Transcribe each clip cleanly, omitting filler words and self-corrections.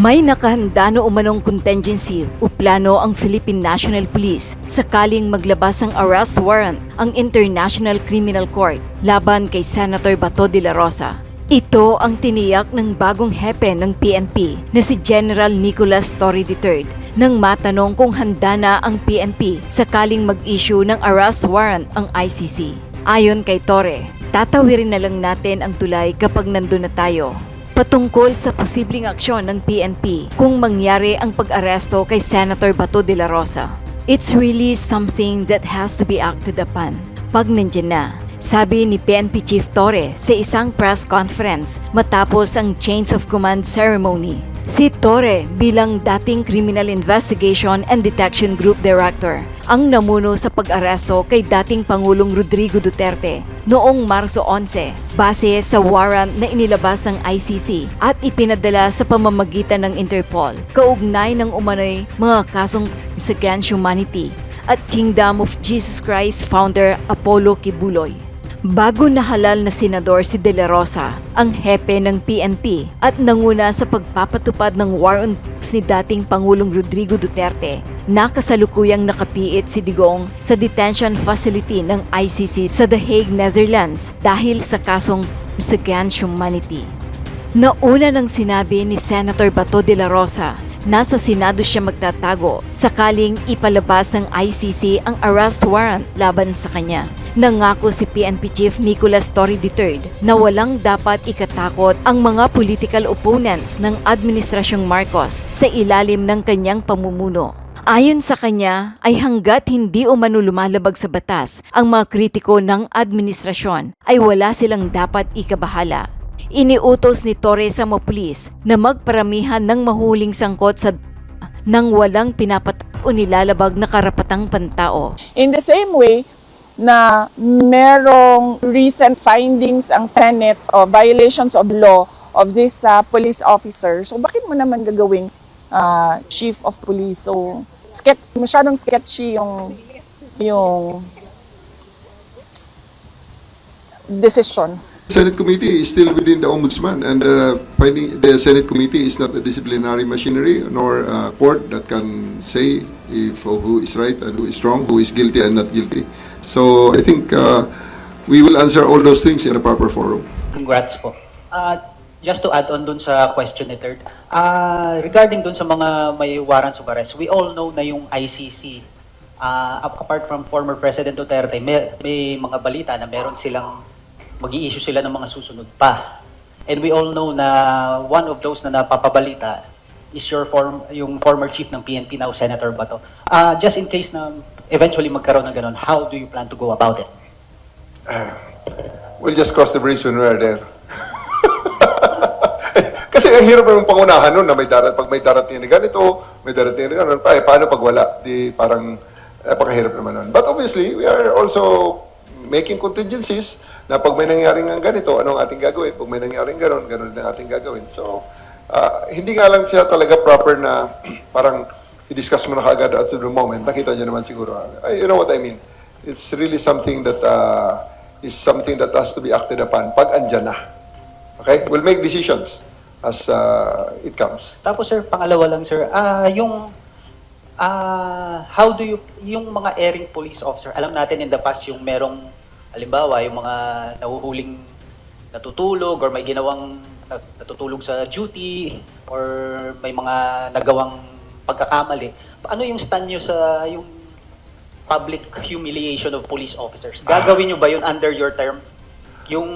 May nakahanda na umanong contingency o plano ang Philippine National Police sakaling maglabas ng arrest warrant ang International Criminal Court laban kay Senator Bato de la Rosa. Ito ang tiniyak ng bagong hepe ng PNP na si General Nicolas Torre III nang matanong kung handa na ang PNP sakaling mag-issue ng arrest warrant ang ICC. Ayon kay Torre, tatawirin na lang natin ang tulay kapag nandun na tayo. Patungkol sa posibleng aksyon ng PNP kung mangyari ang pag-aresto kay Senator Bato de la Rosa. It's really something that has to be acted upon pag nandyan na, sabi ni PNP Chief Torre sa isang press conference matapos ang Chains of Command ceremony. Si Torre bilang dating Criminal Investigation and Detection Group Director ang namuno sa pag-aresto kay dating Pangulong Rodrigo Duterte noong Marso 11 base sa warrant na inilabas ng ICC at ipinadala sa pamamagitan ng Interpol kaugnay ng umano'y mga kasong against humanity at Kingdom of Jesus Christ founder Apollo Kibuloy. Bago nahalal na senador si De La Rosa, ang hepe ng PNP at nanguna sa pagpapatupad ng warrant ni dating Pangulong Rodrigo Duterte, nakasalukuyang nakapiit si Digong sa detention facility ng ICC sa The Hague, Netherlands dahil sa kasong against humanity. Nauna nang sinabi ni Senator Bato de la Rosa, nasa Senado siya magtatago sakaling ipalabas ng ICC ang arrest warrant laban sa kanya. Nangako si PNP Chief Nicolas Torre III na walang dapat ikatakot ang mga political opponents ng Administrasyong Marcos sa ilalim ng kanyang pamumuno. Ayon sa kanya ay hanggat hindi umano lumalabag sa batas ang mga kritiko ng administrasyon ay wala silang dapat ikabahala. Iniutos ni Torre sa mga pulis na magparamihan ng mahuling sangkot sa nang walang pinapatak o nilalabag na karapatang pantao. In the same way na merong recent findings ang Senate o violations of law of these police officers, so bakit mo naman gagawing chief of police? So masyadong sketchy yung decision. Senate committee is still within the ombudsman, and finding the Senate committee is not a disciplinary machinery nor a court that can say if who is right and who is wrong, who is guilty and not guilty. So I think we will answer all those things in a proper forum. Congrats po. Just to add on dun sa question ni Third, regarding dun sa mga may warrants of arrest, we all know na yung ICC, apart from former President Duterte, may mga balita na meron silang mag-i-issue sila ng mga susunod pa. And we all know na one of those na napapabalita is yung former chief ng PNP now, Senator Bato. Just in case na eventually magkaroon ng ganun, how do you plan to go about it? We'll just cross the bridge when we are there. Kasi ang hirap ng pangunahan nun na pag may darating na ganito, may darating na ganun, paano pag wala? Di parang napakahirap naman nun. But obviously, we are also making contingencies na pag may nangyaring ang ganito, anong ating gagawin? Pag may nangyaring ganun, ganun din ating gagawin. So, hindi nga lang siya talaga proper na parang i-discuss mo na kaagad at the moment. Nakita niyo naman siguro. You know what I mean? It's really something that is something that has to be acted upon pag andyan na. Okay? We'll make decisions as it comes. Tapos sir, pangalawa lang sir, how do you, yung mga erring police officer, alam natin in the past yung merong, halimbawa, yung mga nahuhuling natutulog or may ginawang natutulog sa duty or may mga nagawang pagkakamali. Ano yung stand nyo sa yung public humiliation of police officers? Gagawin nyo ba yun under your term? Yung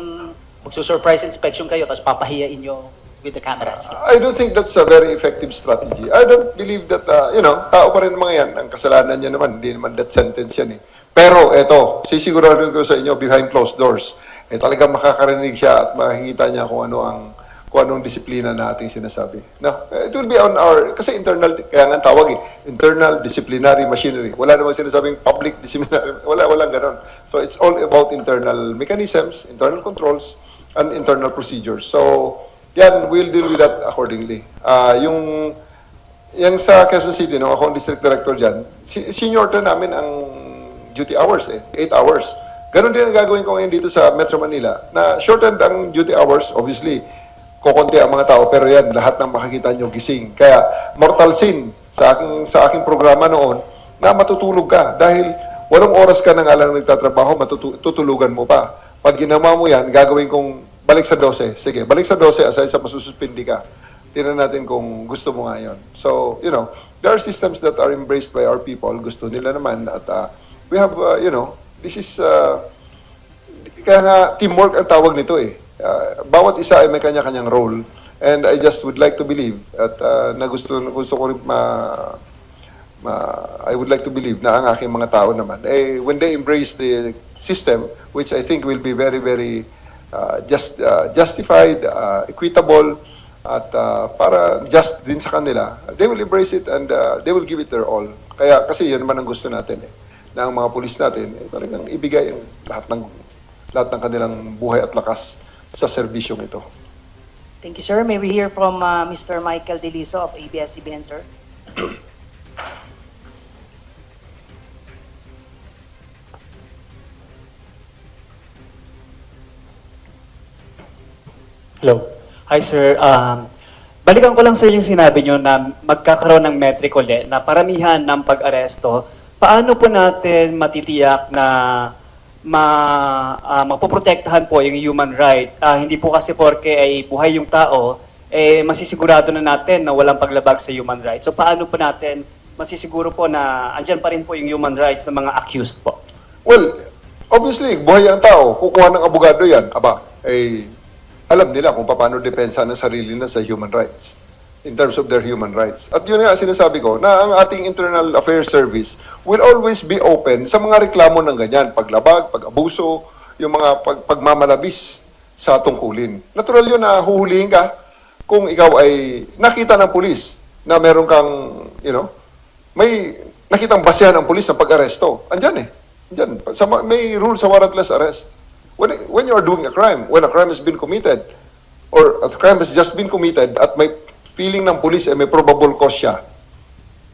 magsusurprise inspection kayo tapos papahiyain nyo with the cameras? I don't think that's a very effective strategy. I don't believe that, tao pa rin mga yan. Ang kasalanan niya naman, hindi naman death sentence yan eh. Pero eto, sisigurado ko sa inyo behind closed doors, talagang makakarinig siya at makikita niya kung anong disiplina na ating sinasabi. No, it will be on our, kasi internal, kaya nga tawag internal disciplinary machinery. Wala namang sinasabing public disciplinary, walang ganon. So it's all about internal mechanisms, internal controls, and internal procedures. So, yan, we'll deal with that accordingly. Yung sa Quezon City, no, ako ang district director dyan, senior na namin ang duty hours 8 hours. Ganon din ang gagawin ko ngayon dito sa Metro Manila, na shortened ang duty hours, obviously. kokonti ang mga tao, pero yan, lahat ng makikita nyo gising. Kaya, mortal sin sa aking programa noon, na matutulog ka. Dahil 8 oras ka na nga lang nagtatrabaho, tutulugan mo pa. Pag ginawa mo yan, gagawin kong balik sa 12. Sige, balik sa 12, aside sa masususpindi ka. Tingnan natin kung gusto mo nga yun. So, there are systems that are embraced by our people. Gusto nila naman. At we have, this is, kaya nga, teamwork ang tawag nito eh. Bawat isa ay may kanya-kanyang role. And I just would like to believe at na gusto ko rin I would like to believe na ang aking mga tao naman, when they embrace the system, which I think will be very, very justified, equitable, at para just din sa kanila, they will embrace it and they will give it their all. Kaya kasi yun naman ang gusto natin na ang mga pulis natin talagang ibigay ang lahat ng kanilang buhay at lakas sa serbisyong ito. Thank you, sir. May we hear from Mr. Michael Deliso of ABS-CBN, sir? Hello. Hi, sir. Balikan ko lang, sir, yung sinabi nyo na magkakaroon ng metric ulit na paramihan ng pag-aresto. Paano po natin matitiyak na mapoprotektahan po yung human rights? Hindi po kasi porke ay buhay yung tao, masisigurado na natin na walang paglabag sa human rights. So paano po natin masisiguro po na andyan pa rin po yung human rights ng mga accused po? Well, obviously, buhay ang tao. Kukuha ng abogado yan. Alam nila kung paano depensa ng sarili na sa human rights in terms of their human rights. At yun nga sinasabi ko, na ang ating Internal Affairs Service will always be open sa mga reklamo ng ganyan, paglabag, pag-abuso, yung mga pagmamalabis sa tungkulin. Natural yun na huhulihin ka kung ikaw ay nakita ng pulis na meron kang, may nakitang basehan ng pulis ng pag-aresto. Andyan Andyan. May rule sa warrantless arrest. When you are doing a crime, when a crime has been committed, or a crime has just been committed at may feeling ng pulis ay may probable cause siya,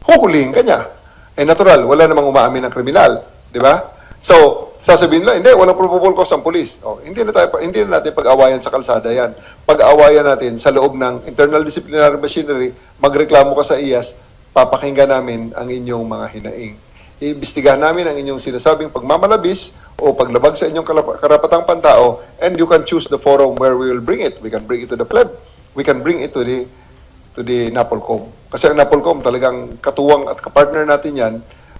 huhulihin ka niya. Natural, wala namang umaamin ng kriminal, di ba? So, sasabihin nila, hindi, walang probable cause ang pulis. Hindi na natin pag-awayan sa kalsada yan. Pag-awayan natin sa loob ng internal disciplinary machinery, magreklamo ka sa IAS, papakinggan namin ang inyong mga hinaing. Iimbestigahan namin ang inyong sinasabing pagmamalabis o paglabag sa inyong karapatang pantao, and you can choose the forum where we will bring it. We can bring it to the pleb. We can bring it to the NAPOLCOM. Kasi ang NAPOLCOM talagang katuwang at kapartner natin yan.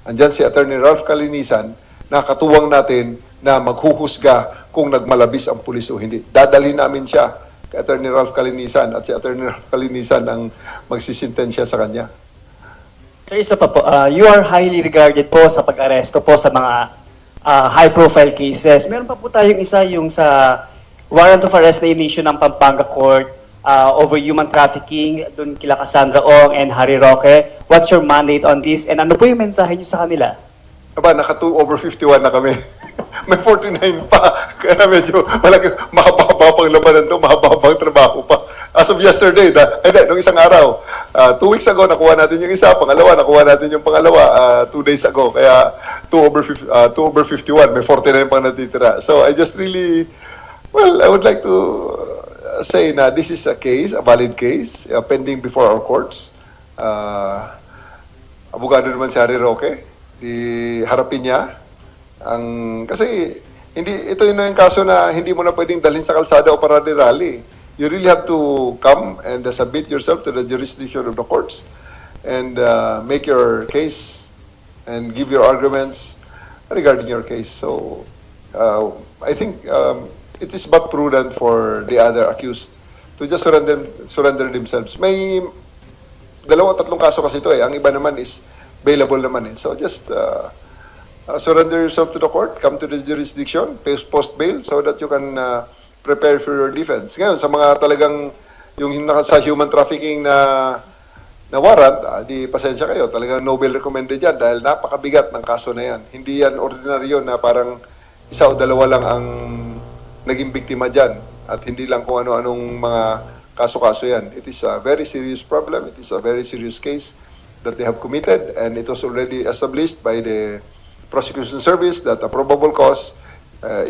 Andyan si Attorney Ralph Calinisan na katuwang natin na maghuhusga kung nagmalabis ang pulis o hindi. Dadalhin namin siya kay Attorney Ralph Calinisan at si Attorney Ralph Calinisan ang magsisintensya sa kanya. Sir, isa pa po, you are highly regarded po sa pag-aresto po sa mga high-profile cases. Meron pa po tayong isa, yung sa warrant of arrest na in-issue ng Pampanga Court over human trafficking doon kila Cassandra Ong and Harry Roque. What's your mandate on this? And ano po yung mensahe nyo sa kanila? Over 51 na kami. May 49 pa. Kaya medyo mahaba pang labanan to, mahaba pang trabaho pa. As of yesterday, nung isang araw, 2 weeks ago, nakuha natin yung isa, pangalawa, nakuha natin yung pangalawa, 2 days ago. Kaya 2 over 51, may 49 pang natitira. So I just really, I would like to say na this is a case, a valid case, pending before our courts. Abogado naman si Harry Roque, harapin niya. Kasi ito yung kaso na hindi mo na pwedeng dalhin sa kalsada o para rally. You really have to come and submit yourself to the jurisdiction of the courts and make your case and give your arguments regarding your case. So, I think it is but prudent for the other accused to just surrender themselves. May 2-3 kaso kasi ito Ang iba naman is bailable naman So, just surrender yourself to the court, come to the jurisdiction, post bail so that you can prepare for your defense. Ngayon, sa mga talagang yung sa human trafficking na warrant, di pasensya kayo, talagang Nobel recommended yan dahil napakabigat ng kaso na yan. Hindi yan ordinaryo na parang 1 o 2 lang ang naging biktima dyan at hindi lang kung ano-anong mga kaso-kaso yan. It is a very serious problem. It is a very serious case that they have committed and it was already established by the prosecution service that a probable cause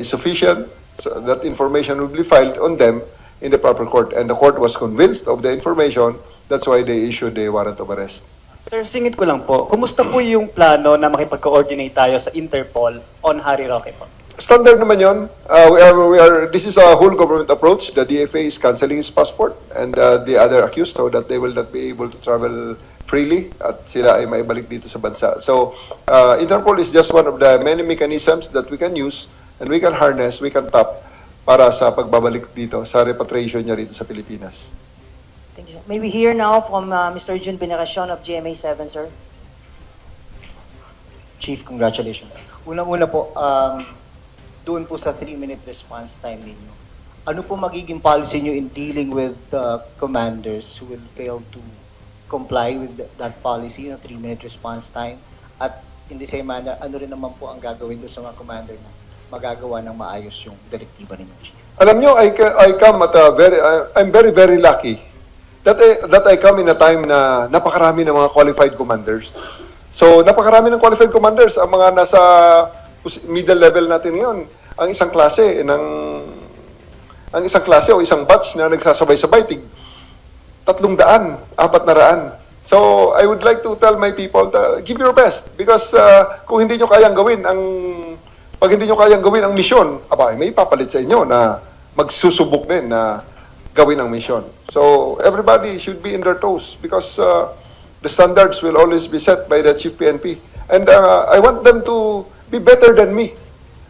is sufficient. So that information will be filed on them in the proper court. And the court was convinced of the information. That's why they issued the warrant of arrest. Sir, singit ko lang po. Kumusta po yung plano na makipag-coordinate tayo sa Interpol on Harry Roque po? Standard naman yun. This is a whole government approach. The DFA is canceling his passport and the other accused so that they will not be able to travel freely at sila ay maibalik dito sa bansa. So, Interpol is just one of the many mechanisms that we can use and we can harness, we can tap para sa pagbabalik dito, sa repatriation niya rito sa Pilipinas. Thank you, sir. May we hear now from Mr. Jun Veneracion of GMA7, sir. Chief, congratulations. Unang-una po, doon po sa 3-minute response time ninyo, ano po magiging policy nyo in dealing with commanders who will fail to comply with that policy, yung 3-minute response time? At in the same manner, ano rin naman po ang gagawin doon sa mga commander na magagawa ng maayos yung direktiba ninyo, Chief? Alam nyo, I'm very, very lucky that I come in a time na napakarami ng mga qualified commanders. So, napakarami ng qualified commanders. Ang mga nasa middle level natin ngayon, ang isang klase o isang batch na nagsasabay-sabay, 300, 400. So, I would like to tell my people to give your best because kung hindi nyo kayang gawin pag hindi nyo kayang gawin ang misyon, may papalit sa inyo na magsusubok din na gawin ang misyon. So, everybody should be in their toes because the standards will always be set by the Chief PNP. And I want them to be better than me.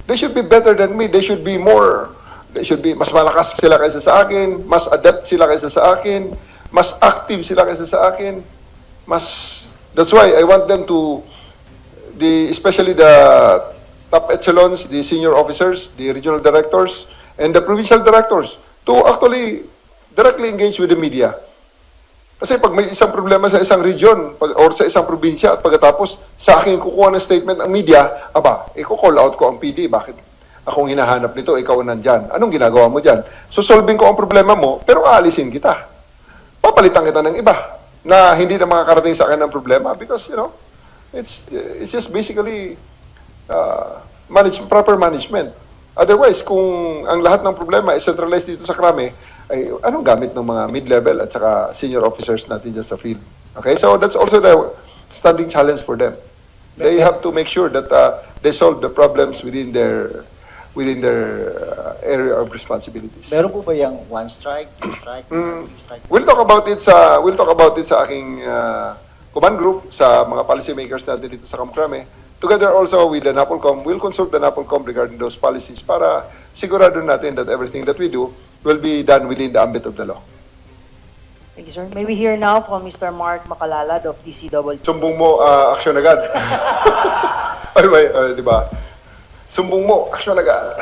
They should be better than me. They should be mas malakas sila kaysa sa akin, mas adept sila kaysa sa akin, mas active sila kaysa sa akin. That's why I want them to, especially the top echelons, the senior officers, the regional directors, and the provincial directors, to actually directly engage with the media. Kasi pag may isang problema sa isang region or sa isang probinsya at pagkatapos sa akin kukuha ng statement ang media, i-call out ko ang PD. Bakit akong hinahanap nito, ikaw nandyan? Anong ginagawa mo dyan? So solving ko ang problema mo, pero aalisin kita. Papalitan kita ng iba na hindi na makakarating sa akin ng problema because, it's just basically proper management. Otherwise, kung ang lahat ng problema is centralized dito sa Krame, ay anong gamit ng mga mid-level at saka senior officers natin dyan sa field? Okay? So that's also the standing challenge for them. They have to make sure that they solve the problems within their area of responsibilities. Meron po ba yung 1 strike, 2 strike, 3 strike? We'll talk about it sa aking command group, sa mga policy makers natin dito sa Camp Crame. Together also with the NAPOLCOM, we'll consult the NAPOLCOM regarding those policies para sigurado natin that everything that we do will be done within the ambit of the law. Thank you, sir. May we hear now from Mr. Mark Makalalad of DCW. Sumbong mo, aksyon agad. Di ba? Sumbong mo, aksyon agad.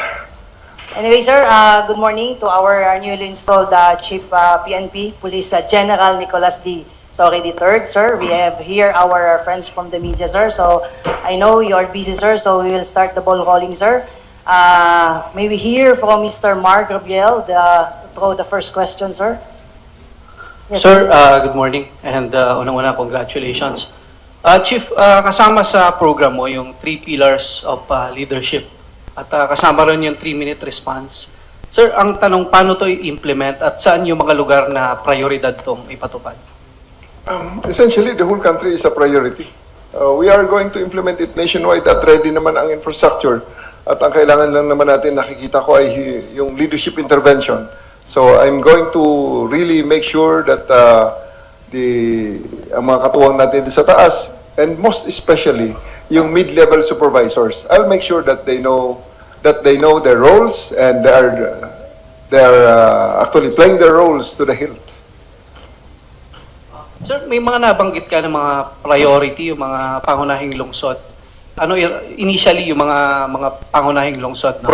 Anyway, sir, good morning to our newly installed Chief PNP, Police General Nicolas D. Torre III. Sir, we have here our friends from the media, sir. So, I know you are busy, sir, so we will start the ball rolling, sir. May we hear from Mr. Mark Gabriel to throw the first question, sir? Yes, Sir, good morning and unang-una congratulations. Chief, kasama sa program mo yung 3 pillars of leadership at kasama rin yung 3-minute response. Sir, ang tanong paano to i-implement at saan yung mga lugar na prioridad tong ipatupad? Essentially, the whole country is a priority. We are going to implement it nationwide at ready naman ang infrastructure. At ang kailangan lang naman natin nakikita ko ay yung leadership intervention. So I'm going to really make sure that ang mga katuwang natin sa taas, and most especially yung mid-level supervisors, I'll make sure that they know their roles and they're actually playing their roles to the hilt. Sir, may mga nabanggit ka ng mga priority, yung mga pangunahing lungsod. Ano initially yung mga pangunahing lungsod? No?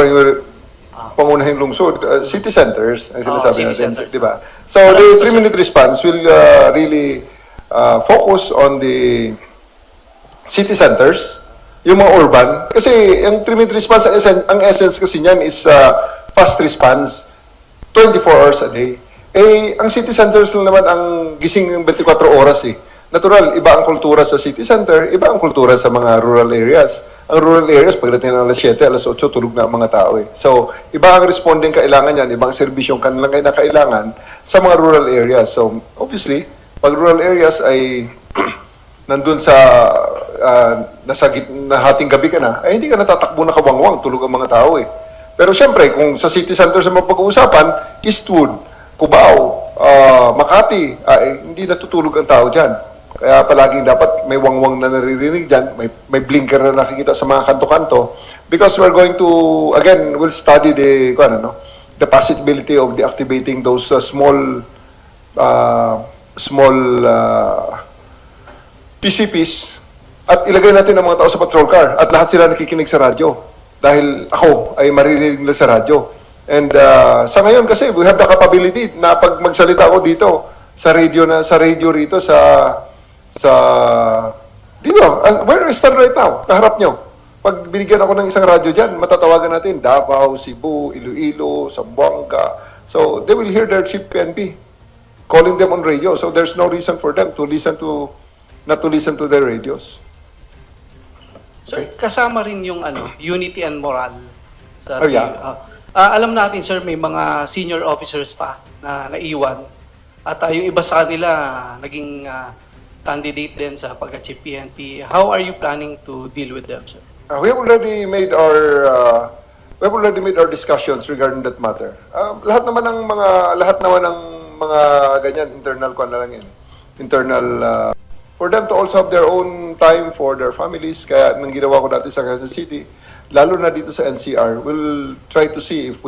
Pangunahing lungsod, city centers, ang sinasabi city natin, centers. di ba? So the 3-minute response will really focus on the city centers, yung mga urban. Kasi yung 3-minute response, ang essence kasi niyan is fast response, 24 hours a day. Ang city centers lang naman ang gising ng 24 oras eh. Natural, iba ang kultura sa city center, iba ang kultura sa mga rural areas. Ang rural areas, pagdating ng alas 7, alas 8, tulog na ang mga tao eh. So, iba ang responding kailangan yan, ibang serbisyong kanilang kailangan sa mga rural areas. So, obviously, pag rural areas ay nandun sa nasa hating gabi ka na, ay hindi ka natatakbo na kawangwang, tulog ang mga tao eh. Pero syempre, kung sa city center sa mapag-uusapan, Eastwood, Cubao, Makati, hindi natutulog ang tao dyan. Kaya palaging dapat may wangwang na naririnig dyan, may blinker na nakikita sa mga kanto-kanto. Because we're going to, again, we'll study the possibility of deactivating those small PCPs at ilagay natin ang mga tao sa patrol car at lahat sila nakikinig sa radyo. Dahil ako ay maririnig nila sa radyo. And sa ngayon kasi, we have the capability na pag magsalita ako dito, sa radio rito, dito, where I stand right now, kaharap nyo. Pag binigyan ako ng isang radyo dyan, matatawagan natin Davao, Cebu, Iloilo, Zamboanga. So, they will hear their chief PNP calling them on radio. So, there's no reason for them to not to listen to their radios. Sir, kasama rin yung unity and moral. Oh, yeah. Alam natin, sir, may mga senior officers pa na naiwan. At yung iba sa kanila naging candidate din sa pagka-chief PNP. How are you planning to deal with them, sir? We have already made our discussions regarding that matter. Lahat naman ng mga ganyan internal ko na lang yan. Internal for them to also have their own time for their families. Kaya nang ginawa ko dati sa Quezon City, lalo na dito sa NCR, we'll try to see if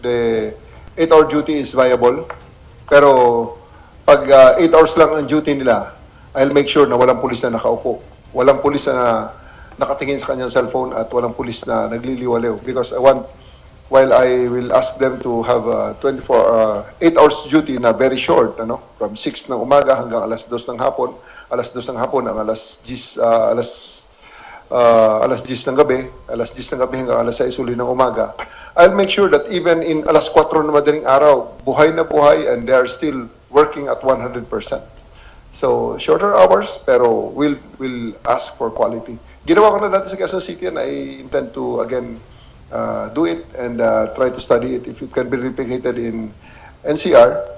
the 8-hour duty is viable. Pero pag 8 hours lang ang duty nila, I'll make sure na walang pulis na nakaupo. Walang pulis na nakatingin sa kanyang cellphone at walang pulis na nagliliwaliw. Because while I will ask them to have 8 hours duty na very short, from 6 ng umaga hanggang alas 2 ng hapon, ang alas 10 ng gabi hanggang alas 6 uli ng umaga, I'll make sure that even in alas 4 na madaling araw, buhay na buhay and they are still working at 100%. So, shorter hours, pero we'll ask for quality. Ginawa ko na dati sa Quezon City and I intend to, again, do it and try to study it if it can be replicated in NCR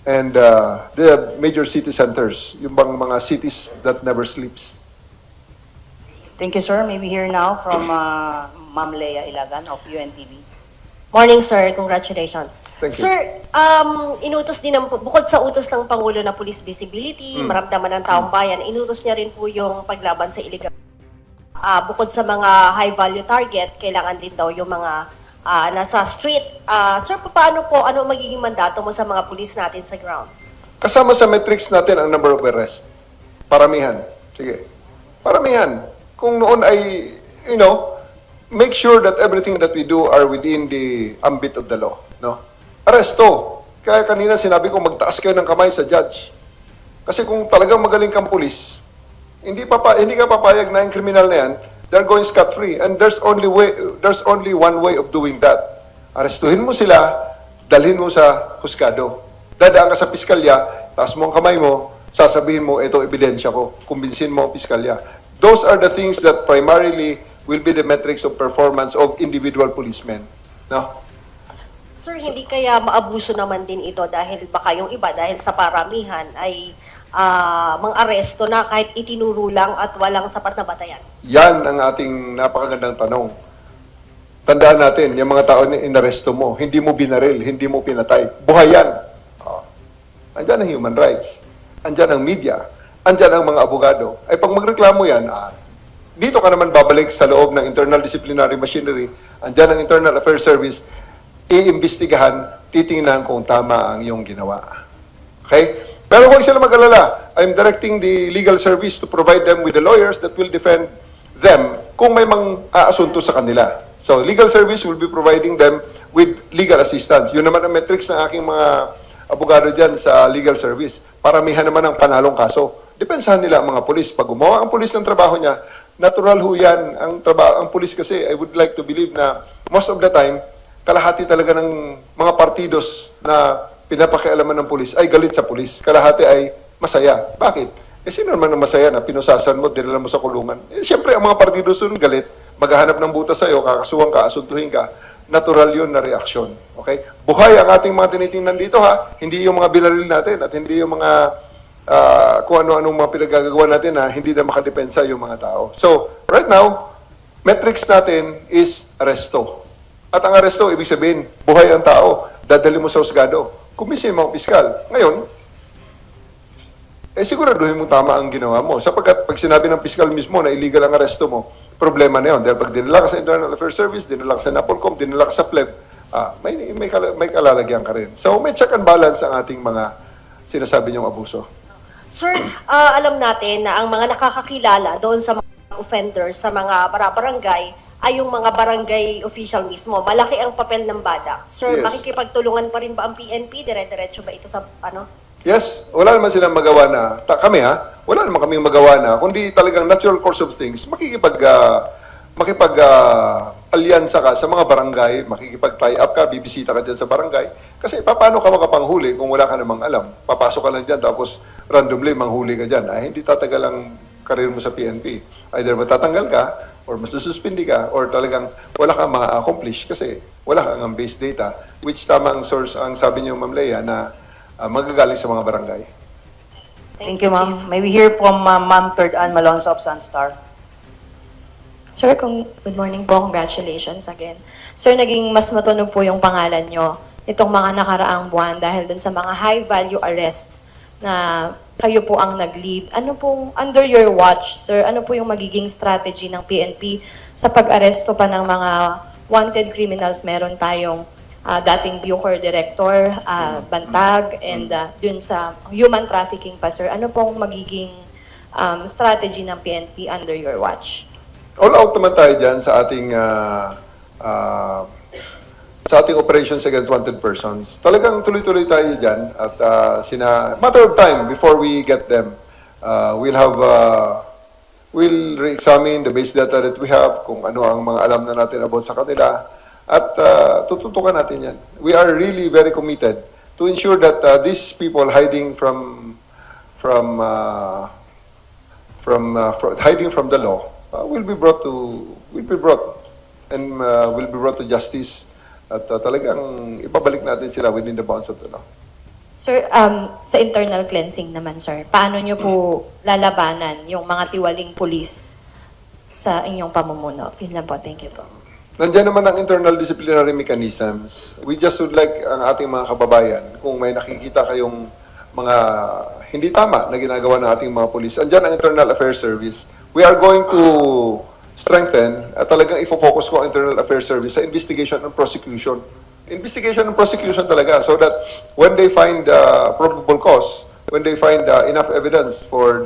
and the major city centers, yung bang mga cities that never sleeps. Thank you, sir. May we hear now from Ma'am Leia Ilagan of UNTV. Morning, sir. Congratulations. Thank you. Sir, inutos din bukod sa utos ng Pangulo na police visibility, maramdaman ng taong bayan, inutos niya rin po yung paglaban sa illegal. Bukod sa mga high-value target, kailangan din daw yung mga nasa street. Sir, paano po, ano magiging mandato mo sa mga police natin sa ground? Kasama sa metrics natin ang number of arrest. Paramihan. Sige. Paramihan. Kung noon ay, make sure that everything that we do are within the ambit of the law. No? Aresto. Kaya kanina sinabi ko magtaas kayo ng kamay sa judge. Kasi kung talagang magaling kang pulis, hindi ka papayag na yung kriminal na yan, they're going scot-free. And there's only one way of doing that. Arestuhin mo sila, dalhin mo sa husgado. Dadaan ka sa piskalya, taas mo ang kamay mo, sasabihin mo, ito ebidensya ko, kumbinsin mo ang piskalya. Those are the things that primarily will be the metrics of performance of individual policemen. No? Sir, hindi kaya maabuso naman din ito dahil baka yung iba, dahil sa paramihan, ay mang-aresto na kahit itinuro lang at walang sapat na batayan? Yan ang ating napakagandang tanong. Tandaan natin, yung mga tao na inaresto mo, hindi mo binaril, hindi mo pinatay. Buhay yan. Andyan ang human rights. Andyan ang media. Andyan ang mga abogado. Ay pag magreklamo yan, dito ka naman babalik sa loob ng internal disciplinary machinery. Andyan ang Internal Affairs Service, iimbestigahan, titingnan kung tama ang iyong ginawa. Okay? Pero huwag sila mag-alala. I'm directing the legal service to provide them with the lawyers that will defend them kung may mang-aasunto sa kanila. So, legal service will be providing them with legal assistance. Yun naman ang metrics ng aking mga abogado dyan sa legal service. Paramihan naman ang panalong kaso. Depensahan nila ang mga pulis. Pag gumawa ang pulis ng trabaho niya, natural ho yan. Ang pulis kasi, I would like to believe na most of the time, kalahati talaga ng mga partidos na pinapakialaman ng pulis ay galit sa pulis. Kalahati ay masaya. Bakit? sino naman ang masaya na pinusasan mo, dinala mo sa kulungan? Siyempre, ang mga partido sunod galit, maghahanap ng butas sa'yo, kakasuhan ka, asuntuhin ka, natural yun na reaksyon. Okay? Buhay ang ating mga tinitingnan dito, ha? Hindi yung mga binaril natin at hindi yung mga kung ano-anong mga pinagagagawa natin na hindi na makadepensa yung mga tao. So, right now, metrics natin is aresto. At ang aresto, ibig sabihin, buhay ang tao, dadali mo sa husgado. Kumbinsin mo ang piskal. Ngayon, siguraduhin mo tama ang ginawa mo. Sapagkat pag sinabi ng piskal mismo na illegal ang aresto mo, problema na yun. Dahil pag dinala ka sa Internal Affairs Service, dinala ka sa NAPOLCOM, dinala ka sa PLEB, may kalalagyan ka rin. So, may check and balance ang ating mga sinasabi niyong abuso. Sir, alam natin na ang mga nakakakilala doon sa mga offenders, sa mga barangay, ay yung mga barangay official mismo. Malaki ang papel ng BADAC. Sir, Yes. makikipagtulungan pa rin ba ang PNP? Dire-diretso ba ito sa ano? Yes, wala naman silang magawa na, kami ha, wala naman kaming magawa na, kundi talagang natural course of things, alyansa ka sa mga barangay, makikipag-tie up ka, bibisita ka dyan sa barangay. Kasi paano ka makapanghuli kung wala ka namang alam? Papasok ka lang dyan, tapos randomly manghuli ka dyan. Hindi tatagal ang karir mo sa PNP. Either matatanggal ka, or masususpindi ka, or talagang wala kang ma-accomplish kasi wala kang base data, which tama ang source, ang sabi niyo, Ma'am Leia, na magagaling sa mga barangay. Thank you, ma'am. May we hear from Ma'am Third Ann Malonzo of Sunstar. Sir, good morning po. Congratulations again. Sir, naging mas matunog po yung pangalan nyo itong mga nakaraang buwan dahil dun sa mga high-value arrests na kayo po ang nag-lead. Ano pong, under your watch, sir, ano po yung magiging strategy ng PNP sa pag-aresto pa ng mga wanted criminals? Meron tayong dating Bucor Director, Bantag, and dun sa human trafficking pa, sir. Ano pong magiging strategy ng PNP under your watch? All out naman tayo dyan sa ating operations against wanted persons. Talagang tuloy-tuloy tayo dyan at matter of time before we get them, we'll re-examine the base data that we have, kung ano ang mga alam na natin about sa kanila, at tututukan natin yan. We are really very committed to ensure that these people hiding from the law will be brought to justice at talagang ipabalik natin sila within the bounds of the law. Sir, sa internal cleansing naman, sir, paano nyo po lalabanan yung mga tiwaling pulis sa inyong pamumuno? Yun lang po. Thank you po. Nandiyan naman ang internal disciplinary mechanisms. We just would like ang ating mga kababayan, kung may nakikita kayong mga hindi tama na ginagawa ng ating mga pulis, andyan ang Internal Affairs Service. We are going to strengthen at talagang ifo-focus ko ang Internal Affairs Service sa investigation and prosecution. Investigation and prosecution talaga, so that when they find probable cause, when they find enough evidence for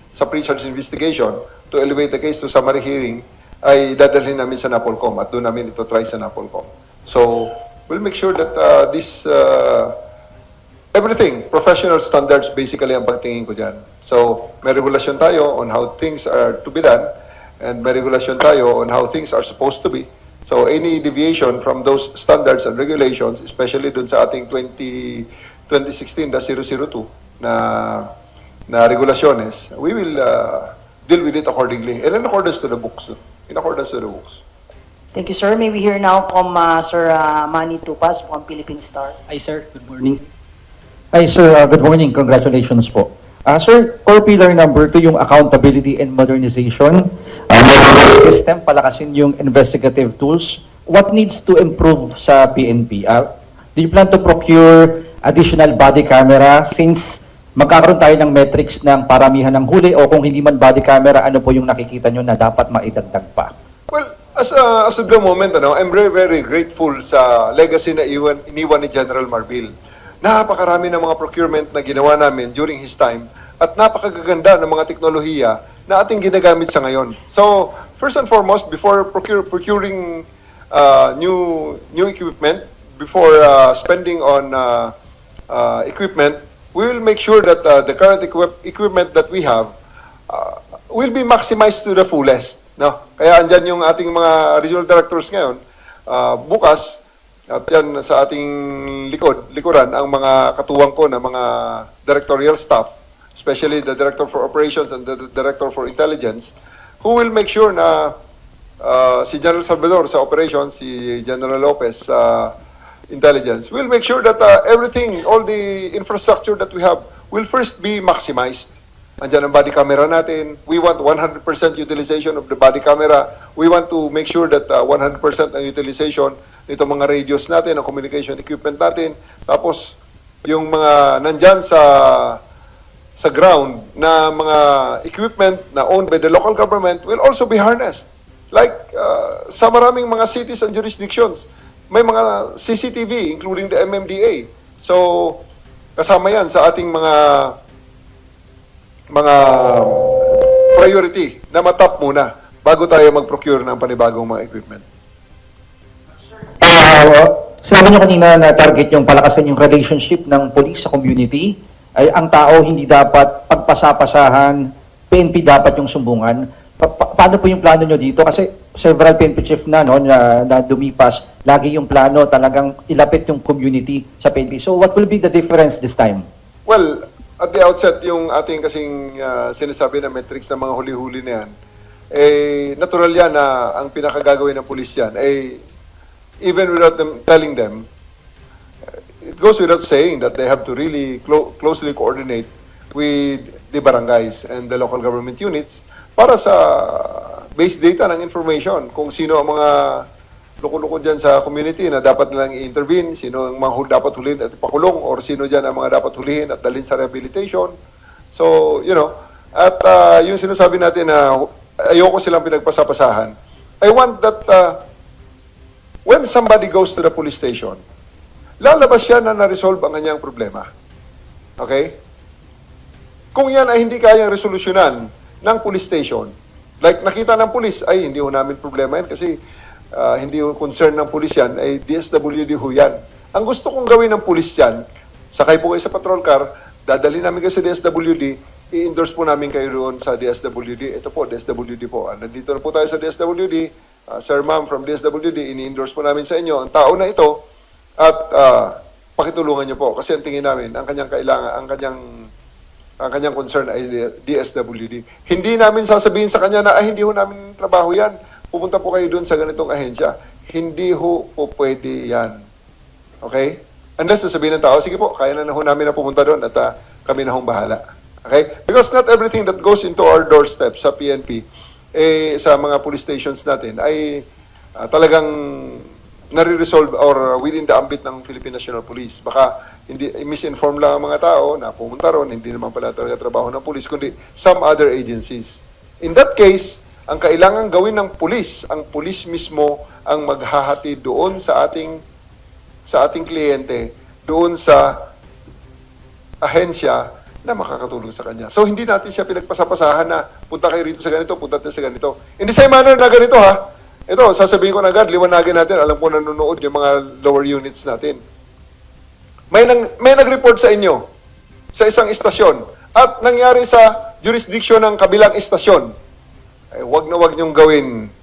sa pre-charge investigation to elevate the case to summary hearing, ay dadalhin namin sa NAPOLCOM at doon namin ito try sa NAPOLCOM. So, we'll make sure that everything, professional standards basically ang pagtingin ko dyan. So, may regulasyon tayo on how things are to be done and may regulasyon tayo on how things are supposed to be. So, any deviation from those standards and regulations, especially dun sa ating 2016-002 na regulasyones, we will deal with it accordingly and in accordance to the books. In accordance to the books. Thank you, sir. May we hear now from Sir Manny Tupas from Philippine Star. Hi, sir. Good morning. Hi sir, good morning. Congratulations po. Sir, core pillar number 2 yung accountability and modernization. System, palakasin yung investigative tools. What needs to improve sa PNP? Do you plan to procure additional body camera since magkakaroon tayo ng metrics ng paramihan ng huli o kung hindi man body camera, ano po yung nakikita nyo na dapat maidagdag pa? Well, as of the moment, I'm very, very grateful sa legacy na iniwan ni General Marbil. Napakarami ng mga procurement na ginawa namin during his time at napakagaganda ng mga teknolohiya na ating ginagamit sa ngayon. So, first and foremost, before procuring new equipment, before spending on equipment, we will make sure that the current equipment that we have will be maximized to the fullest. No? Kaya andyan yung ating mga regional directors ngayon. Bukas, at yan sa ating likuran, ang mga katuwang ko na mga directorial staff. especially the Director for Operations and the Director for Intelligence, who will make sure na si General Salvador sa Operations, si General Lopez sa Intelligence, will make sure that everything, all the infrastructure that we have will first be maximized. Andiyan ang body camera natin. We want 100% utilization of the body camera. We want to make sure that 100% ang utilization nito mga radios natin, ang communication equipment natin. Tapos, yung mga nandyan sa ground na mga equipment na owned by the local government will also be harnessed. Like sa maraming mga cities and jurisdictions, may mga CCTV, including the MMDA. So, kasama yan sa ating mga priority na matap muna bago tayo mag-procure ng panibagong mga equipment. Sinabi niyo kanina na target yung palakasan yung relationship ng police sa community. Ay ang tao hindi dapat pagpasapasahan, PNP dapat yung sumbungan. Paano po yung plano nyo dito? Kasi several PNP chief na, no, na dumipas, lagi yung plano talagang ilapit yung community sa PNP. So what will be the difference this time? Well, at the outset, yung ating kasing sinasabi na metrics ng mga huli-huli na yan, natural yan na ang pinakagagawin ng pulis yan, even without them telling them, it goes without saying that they have to really closely coordinate with the barangays and the local government units para sa base data ng information kung sino ang mga loko-loko dyan sa community na dapat nilang i-intervene, sino ang mga dapat hulihin at ipakulong, or sino dyan ang mga dapat hulihin at dalhin sa rehabilitation. So, at yung sinasabi natin na ayoko silang pinagpasapasahan, I want that when somebody goes to the police station, lalabas siya na na-resolve ang kanyang problema. Okay? Kung yan ay hindi kayang resolusyonan ng police station, like nakita ng police, ay hindi ho namin problema yan kasi hindi ho concern ng police yan, ay DSWD ho yan. Ang gusto kong gawin ng police yan, sakay po kayo sa patrol car, dadali namin kayo sa DSWD, i-endorse po namin kayo doon sa DSWD. Ito po, DSWD po. Nandito na po tayo sa DSWD. Sir, ma'am, from DSWD, ini-endorse po namin sa inyo ang tao na ito at pakitulungan niyo po. Kasi ang tingin namin, ang kanyang kailangan, ang kanyang concern ay DSWD. Hindi namin sasabihin sa kanya na, hindi ho namin trabaho yan. Pupunta po kayo doon sa ganitong ahensya. Hindi ho po pwede yan. Okay? Unless sasabihin ng tao, sige po, kaya na ho namin na pumunta doon at kami na hong bahala. Okay? Because not everything that goes into our doorstep sa PNP, sa mga police stations natin, ay talagang nare-resolve or within the ambit ng Philippine National Police. Baka hindi misinform lang ang mga tao na pumunta ron, hindi naman pala talaga trabaho ng police, kundi some other agencies. In that case, ang kailangan gawin ng pulis, ang pulis mismo ang maghahati doon sa ating kliyente, doon sa ahensya na makakatulong sa kanya. So hindi natin siya pinagpasapasahan na punta kayo rito sa ganito, punta tayo sa ganito. In the same manner na ganito ha, ito, sasabihin ko na agad, liwanagin natin, alam ko nanonood yung mga lower units natin. May nag-report sa inyo sa isang istasyon at nangyari sa jurisdiction ng kabilang istasyon. Ay, wag na wag niyong gawin,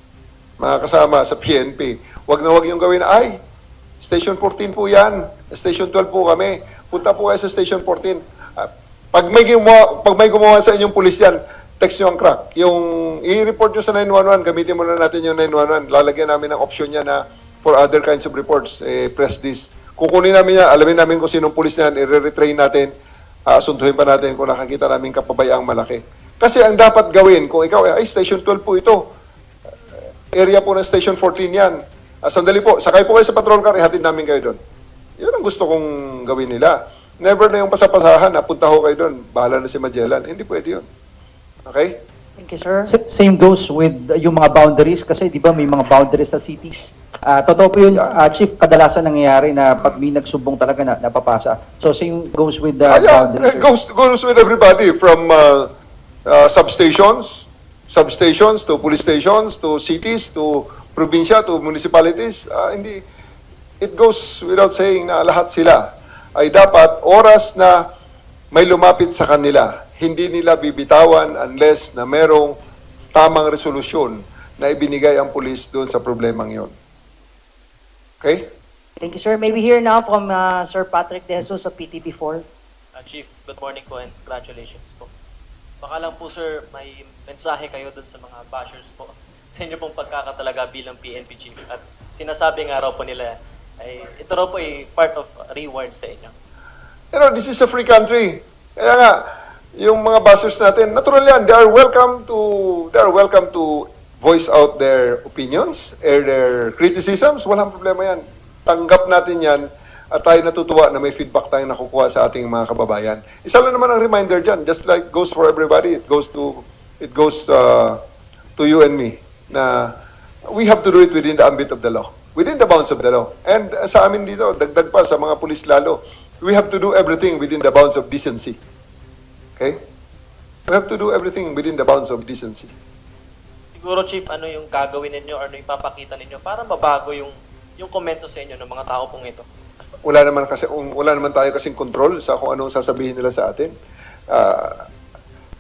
mga kasama sa PNP. Wag na wag niyong gawin, ay, Station 14 po yan, Station 12 po kami, punta po kayo sa Station 14. Pag may gumawa sa inyong pulis yan, text nyo ang crack. Yung i-report nyo sa 911, gamitin muna natin yung 911. Lalagyan namin ng option niya na for other kinds of reports, press this. Kukunin namin yan, alamin namin kung sinong pulis niyan, i-retrain natin, asuntuhin pa natin kung nakakita namin kapabayaang malaki. Kasi ang dapat gawin, kung ikaw, ay, Station 12 po ito. Area po ng Station 14 yan. Sandali po, sakay po kayo sa patrol car, ihatid namin kayo doon. Yun ang gusto kong gawin nila. Never na yung pasapasahan, punta ho kayo doon, bahala na si Magellan. Hindi pwede yun. Okay? Thank you, sir. Same goes with yung mga boundaries kasi di ba may mga boundaries sa cities. Totoo po yun, Chief, kadalasan nangyayari na pag may nagsumbong talaga na napapasa. So same goes with the boundaries. Goes with everybody from substations to police stations, to cities, to probinsya, to municipalities. It goes without saying na lahat sila ay dapat oras na may lumapit sa kanila, hindi nila bibitawan unless na merong tamang resolusyon na ibinigay ang pulis doon sa problemang yon. Okay? Thank you, sir. May we hear now from Sir Patrick De Jesus of PTB4. Chief, good morning po and congratulations po. Baka lang po sir, may mensahe kayo dun sa mga bashers po sa inyo pong pagkakatalaga bilang PNP Chief. At sinasabi nga raw po nila, ay ito raw po ay part of reward sa inyo. You know, this is a free country. Kaya nga, yung mga bashers natin, natural yan. They are welcome to voice out their opinions, air their criticisms. Walang problema yan. Tanggap natin yan at tayo natutuwa na may feedback tayong nakukuha sa ating mga kababayan. Isa lang naman ang reminder dyan, just like goes for everybody, it goes to you and me, na we have to do it within the ambit of the law, within the bounds of the law. And sa amin dito, dagdag pa sa mga pulis lalo, we have to do everything within the bounds of decency. Okay? We have to do everything within the bounds of decency. Siguro Chief, ano yung gagawin ninyo or ano yung ipapakita ninyo para mabago yung komento sa inyo ng mga tao pong ito? Wala naman tayo kasing control sa kung anong sasabihin nila sa atin.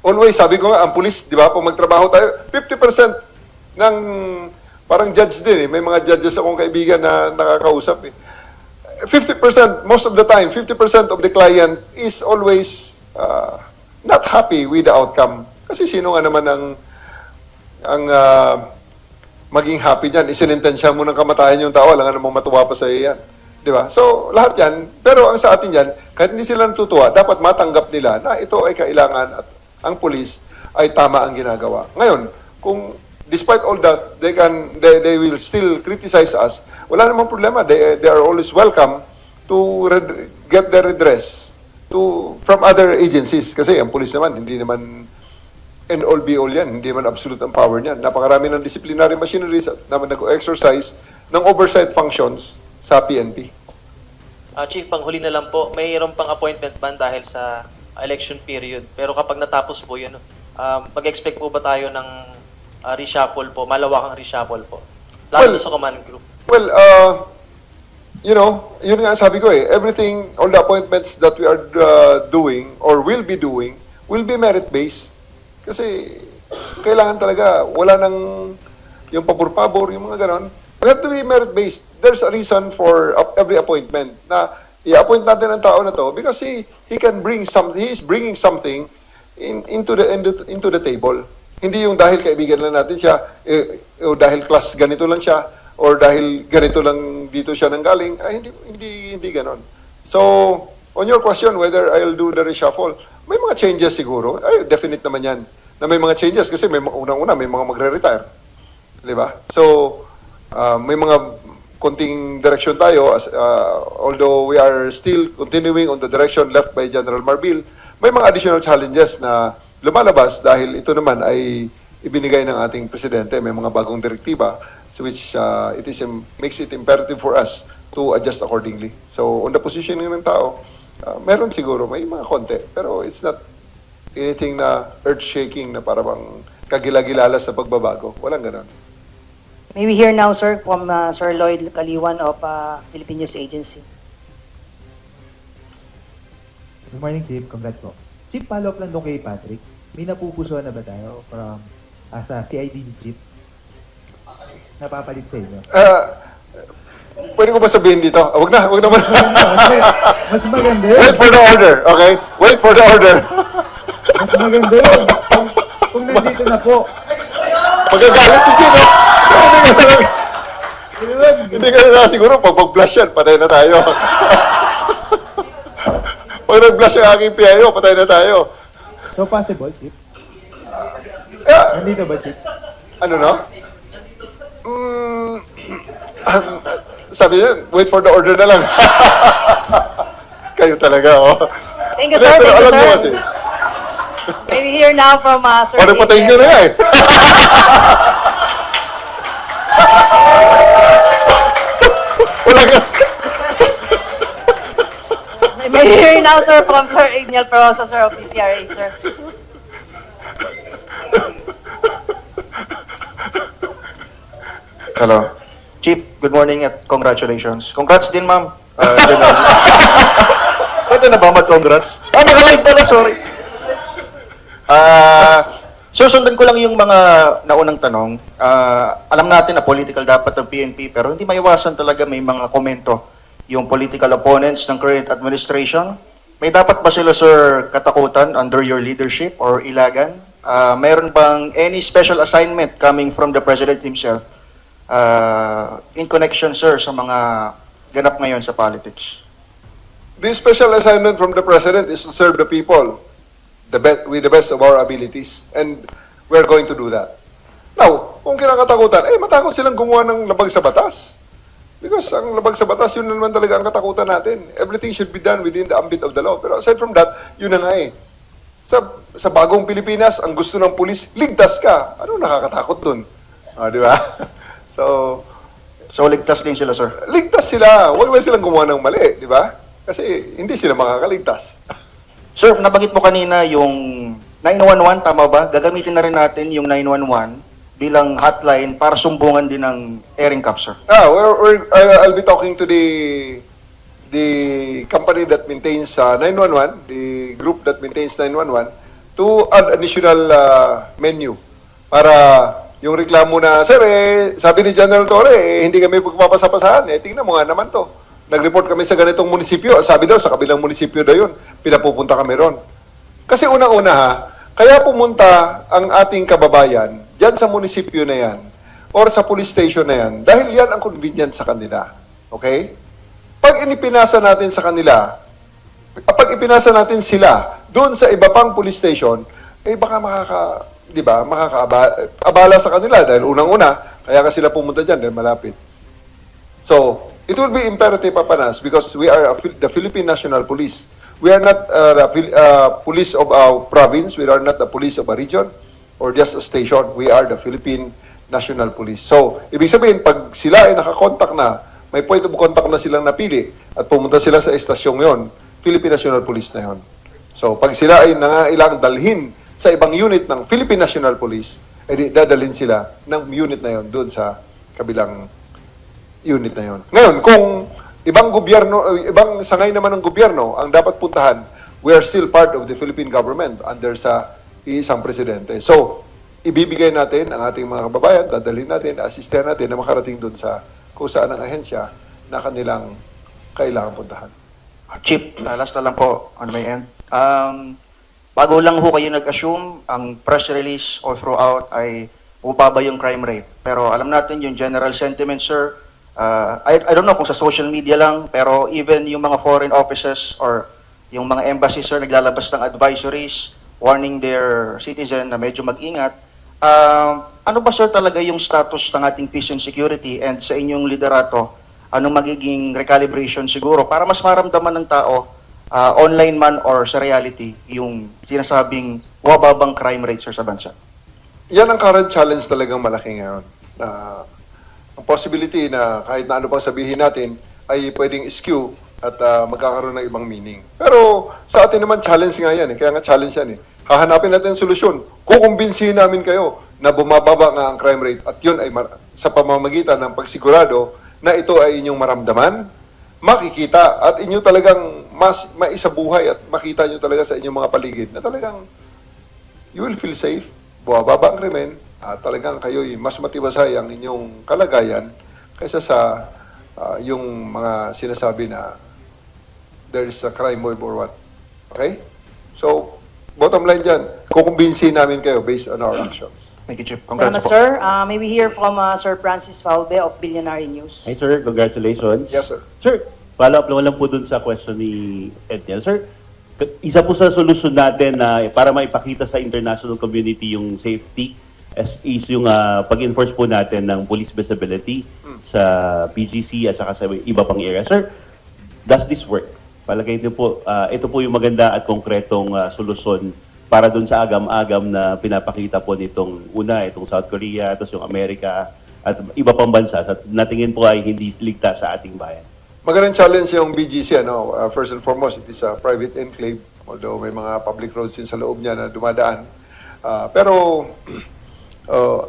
Always, sabi ko nga, ang pulis, di ba, pag magtrabaho tayo, 50% ng, parang judge din eh. May mga judges akong kaibigan na nakakausap eh. 50%, most of the time, 50% of the client is always not happy with the outcome. Kasi sino nga naman ang maging happy dyan? Isinintensya mo ng kamatayan yung tao, alam nga namang matuwa pa sa iyo yan. Di ba? So, lahat yan. Pero ang sa atin yan, kahit hindi sila natutuwa, dapat matanggap nila na ito ay kailangan at ang pulis ay tama ang ginagawa. Ngayon, kung despite all that, they will still criticize us, wala namang problema. They are always welcome to get their redress from other agencies. Kasi ang pulis naman, hindi naman and all be all yan. Hindi naman absolute ang power niyan. Napakarami ng disciplinary machineries at naman nag-exercise ng oversight functions sa PNP. Chief, panghuli na lang po, mayroon pang appointment ban dahil sa election period. Pero kapag natapos po yun, mag-expect po ba tayo ng reshuffle po, malawakang reshuffle po? Lalo sa command group. Well, yun nga sabi ko eh, everything, all the appointments that we are doing or will be doing will be merit-based. Kasi kailangan talaga, wala nang yung pabor-pabor, yung mga ganon. We have to be merit-based. There's a reason for every appointment na i-appoint natin ang tao na to because he can bring something, he is bringing something into the table. Hindi yung dahil kaibigan lang natin siya, o dahil class ganito lang siya, or dahil ganito lang dito siya nanggaling, hindi ganon. So, on your question whether I'll do the reshuffle, may mga changes siguro. Ay, definite naman yan na may mga changes kasi may unang-una may mga magre-retire. Di ba? So, may mga konting direction tayo although we are still continuing on the direction left by General Marbil, may mga additional challenges na lumalabas dahil ito naman ay ibinigay ng ating presidente. May mga bagong direktiba which makes it imperative for us to adjust accordingly. So, on the positioning ng tao, meron siguro, may mga konti, pero it's not anything na earth-shaking na parang kagila-gilala sa pagbabago. Walang ganon. May we hear now, sir, from Sir Lloyd Kaliwan of Philippine News Agency. Good morning, Chief. Congrats po. Chief, follow-up lang doon kay Patrick. May napupusuan na ba tayo from as a CIDG Chief? Napapalit sa inyo? Pwede ko ba sabihin dito? Wag na naman. Mas maganda yun. Wait for the order, okay? Wait for the order. Mas maganda yun. Kung nandito na po. Magagalit si Gino. Hindi ka na siguro, pag mag-blush yan, patay na tayo. Pag nag-blush ang aking PIO, patay na tayo. So possible, Chief? Nandito ba, Chief? Ano no? Sabi niya, wait for the order na lang. Kayo talaga, oh. Thank you, sir. Pero Thank you, alam niyo sir. kasi. May we hear now from Sir Parang patayin nyo na nga eh. Wala ka. May we hear now, sir, from Sir Igniel Perosa, sir, of PCRA, sir. Hello. Chief, good morning at congratulations. Congrats din, ma'am. Pwede na ba mag-congrats? Naka-live pala, sorry. Susundan ko lang yung mga naunang tanong. Alam natin na political dapat ng PNP, pero hindi maiwasan talaga may mga komento yung political opponents ng current administration may dapat ba sila, sir, katakutan under your leadership or ilagan? Mayroon bang any special assignment coming from the President himself in connection, sir, sa mga ganap ngayon sa politics? The special assignment from the President is to serve the people with the best of our abilities. And we're going to do that. Now, kung kinakatakutan, matakot silang gumawa ng labag sa batas. Because ang labag sa batas, yun naman talaga ang katakutan natin. Everything should be done within the ambit of the law. Pero aside from that, yun na nga eh. Sa bagong Pilipinas, ang gusto ng pulis, ligtas ka. Ano nakakatakot dun? Di ba? So ligtas din sila, sir? Ligtas sila. Huwag lang silang gumawa ng mali, di ba? Kasi hindi sila makakaligtas. Sir, nabanggit mo kanina yung 911, tama ba? Gagamitin na rin natin yung 911 bilang hotline para sumbungan din ng airing cap, sir. I'll be talking to the company that maintains 911, the group that maintains 911, to add additional menu para yung reklamo na, sir, sabi ni General Torre, hindi kami pagpapasapasahan. Tingnan mo nga naman to. Nag-report kami sa ganitong munisipyo. Sabi daw, sa kabilang munisipyo daw yun. Pinapupunta kami ron. Kasi unang-una ha, kaya pumunta ang ating kababayan dyan sa munisipyo na yan or sa police station na yan dahil yan ang convenient sa kanila. Okay? Pag inipinasa natin sa kanila, pag ipinasa natin sila doon sa iba pang police station, baka makakaabala sa kanila dahil unang-una, kaya ka sila pumunta dyan dahil malapit. So, it will be imperative upon us because we are the Philippine National Police. We are not the police of a province. We are not the police of a region or just a station. We are the Philippine National Police. So, ibig sabihin, pag sila ay nakakontak na, may point of contact na silang napili at pumunta sila sa estasyong yon, Philippine National Police na yon. So, pag sila ay nangailangang dalhin sa ibang unit ng Philippine National Police, dadalhin sila ng unit na yon doon sa kabilang unit na yon. Ngayon, kung ibang gobyerno, ibang sangay naman ng gobyerno ang dapat puntahan, we are still part of the Philippine government under sa isang presidente. So, ibibigay natin ang ating mga kababayan, dadalhin natin, assisten natin na makarating doon sa kung saan ang ahensya na kanilang kailangan puntahan. Chief, last na lang po on my end. Bago lang ho kayo nag-assume, ang press release all throughout ay bumaba yung crime rate. Pero alam natin yung general sentiment, sir, I don't know kung sa social media lang, pero even yung mga foreign offices or yung mga embassies, sir, naglalabas ng advisories, warning their citizen na medyo mag-ingat. Ano ba, sir, talaga yung status ng ating peace and security and sa inyong liderato, anong magiging recalibration siguro para mas maramdaman ng tao, online man or sa reality, yung sinasabing wababang crime rate, sir, sa bansa? Yan ang current challenge talagang malaki ngayon. Ang possibility na kahit na ano pang sabihin natin ay pwedeng skew at magkakaroon ng ibang meaning. Pero sa atin naman challenge nga yan. Kaya nga challenge yan. Hahanapin natin solusyon. Kukumbinsihin namin kayo na bumababa nga ang crime rate at yun ay sa pamamagitan ng pagsigurado na ito ay inyong maramdaman, makikita at inyo talagang mas maisabuhay at makita nyo talaga sa inyong mga paligid na talagang you will feel safe, bumababa ang krimen, at talagang kayo'y mas matibasay ang inyong kalagayan kaysa sa yung mga sinasabi na there is a crime wave or what. Okay? So, bottom line dyan, kukumbinsin namin kayo based on our actions. Thank you, Chief. Congrats Salamat, po. sir. May we hear from Sir Francis Falbe of Billionaire News. Hi, sir. Congratulations. Yes, sir. Sir, follow-up lang po dun sa question ni Edniel. Sir, isa po sa solusyon natin na para maipakita sa international community yung safety is yung pag-enforce po natin ng police visibility sa PGC at saka sa iba pang area. Sir, does this work? Palagay niyo po, ito po yung maganda at konkretong solusyon para dun sa agam-agam na pinapakita po nitong itong South Korea, tapos yung Amerika at iba pang bansa na tingin po ay hindi ligtas sa ating bayan. Magandang challenge yung BGC. First and foremost, it is a private enclave, although may mga public roads din sa loob niya na dumadaan. Pero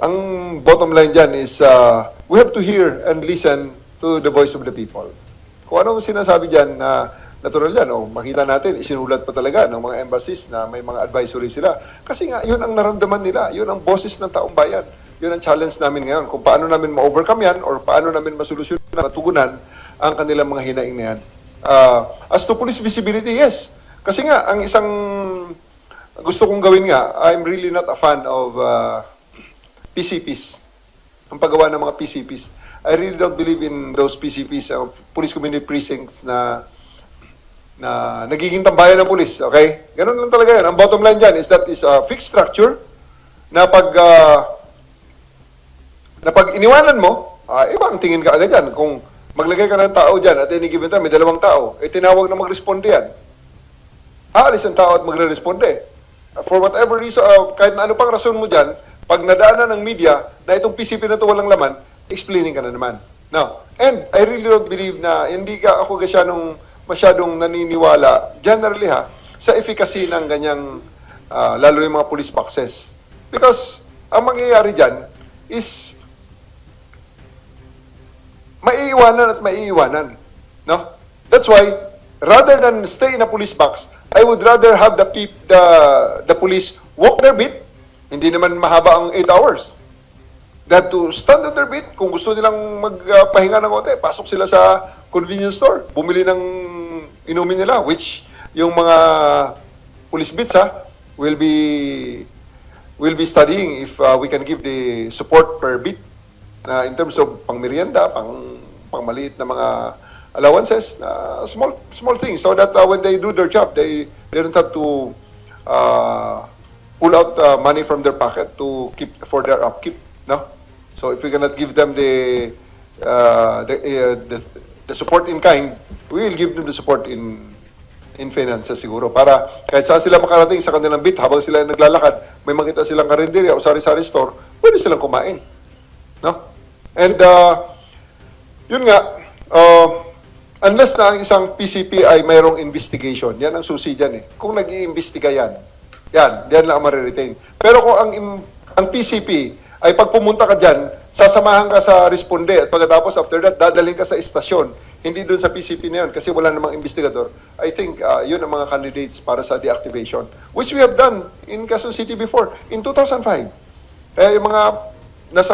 ang bottom line dyan is we have to hear and listen to the voice of the people. Kung anong sinasabi dyan na natural yan, makita natin, isinulat pa talaga ng mga embassies na may mga advisory sila. Kasi nga, yun ang naramdaman nila. Yun ang boses ng taong bayan. Yun ang challenge namin ngayon. Kung paano namin ma-overcome yan or paano namin masolusyonan, matugunan ang kanilang mga hinaing na yan. As to police visibility, yes. Kasi nga, ang isang gusto kong gawin nga, I'm really not a fan of PCPs. Ang paggawa ng mga PCPs. I really don't believe in those PCPs, police community precincts na nagiging tambayan ng pulis, okay? Ganun lang talaga yan. Ang bottom line dyan is that is a fixed structure na pag iniwanan mo, iba ang tingin ka agad yan. Kung maglagay ka ng tao dyan at any given time, may 2 tao, tinawag na magresponde yan. Aalis ang tao at magre-responde. For whatever reason, kahit na ano pang rason mo dyan, pag nadaanan ng media na itong PCP na ito walang laman, explaining ka na naman. Now, and I really don't believe na hindi ka ako masyadong naniniwala, generally sa efficacy ng ganyang, lalo yung mga police boxes. Because, ang mangyayari dyan is, maiiwanan at maiiwanan. No? That's why, rather than stay in a police box, I would rather have the police walk their beat. Hindi naman mahaba ang 8 hours. They have to stand on their beat. Kung gusto nilang magpahinga ng konti, pasok sila sa convenience store, bumili ng inumin nila, which yung mga police beats will be studying if we can give the support per beat in terms of pang-merienda, pang-maliit na mga allowances, small things, so that when they do their job, they don't have to pull out money from their pocket to keep for their upkeep, no? So if we cannot give them the support in kind, we will give them the support in finances siguro, para kahit saan sila makarating sa kanilang beat, habang sila naglalakad, may makita silang karinderya o sari-sari store, pwede silang kumain, no? And yun nga, unless na ang isang PCP ay mayroong investigation, yan ang susi dyan eh. Kung nag-iimbestiga yan lang ang mariretain. Pero kung ang PCP ay pag pumunta ka dyan, sasamahan ka sa responde at pagkatapos after that, dadalhin ka sa istasyon, hindi doon sa PCP na yun kasi wala namang investigador. I think yun ang mga candidates para sa deactivation, which we have done in Quezon City before, in 2005. Yung mga nasa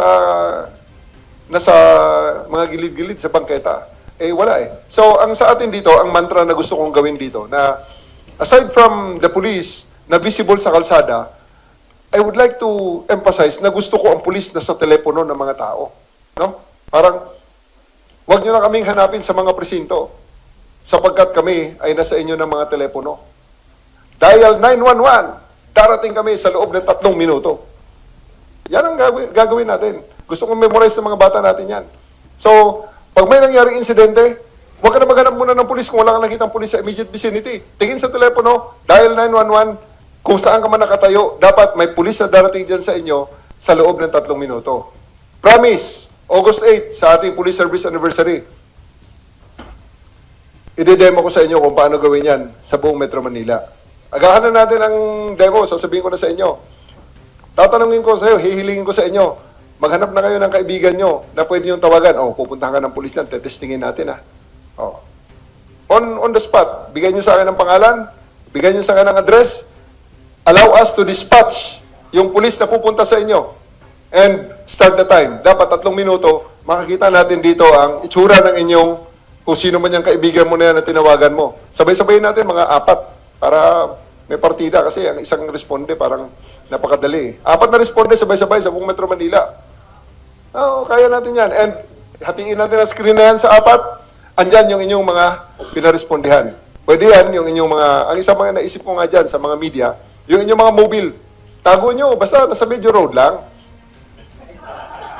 mga gilid-gilid sa bangketa, wala eh. So, ang sa atin dito, ang mantra na gusto kong gawin dito, na aside from the police na visible sa kalsada, I would like to emphasize na gusto ko ang police na sa telepono ng mga tao. No? Parang, wag nyo na kaming hanapin sa mga presinto, sapagkat kami ay nasa inyo ng mga telepono. Dial 911, darating kami sa loob ng 3 minuto. Yan ang gagawin natin. Gusto kong memorize ng mga bata natin yan. So, pag may nangyaring insidente, huwag ka na maghanap muna ng pulis kung wala kang nakitang pulis sa immediate vicinity. Tingin sa telepono, dial 911, kung saan ka man nakatayo, dapat may pulis na darating dyan sa inyo sa loob ng 3 minuto. Promise, August 8, sa ating Police Service Anniversary, i-demo ko sa inyo kung paano gawin yan sa buong Metro Manila. Agahan na natin ang demo, sasabihin ko na sa inyo. Tatanungin ko sa iyo, hihilingin ko sa inyo, maghanap na kayo ng kaibigan nyo na pwede nyo tawagan. Pupuntahan ka ng pulis lang, tetestingin natin On the spot, bigay nyo sa akin ng pangalan, bigay nyo sa akin ng address, allow us to dispatch yung pulis na pupunta sa inyo. And start the time. Dapat 3 minuto, makikita natin dito ang itsura ng inyong, kung sino man yung kaibigan mo na yan na tinawagan mo. Sabay-sabayin natin mga 4 para may partida kasi ang isang responde parang napakadali. 4 na responde sabay-sabay sa buong Metro Manila. Kaya natin yan. And hatiin natin ang screen na yan sa 4. Andyan yung inyong mga pinarespondihan. Pwede yan, yung inyong mga, ang isang mga naisip ko nga dyan sa mga media, yung inyong mga mobile. Tago nyo, basta nasa medyo road lang.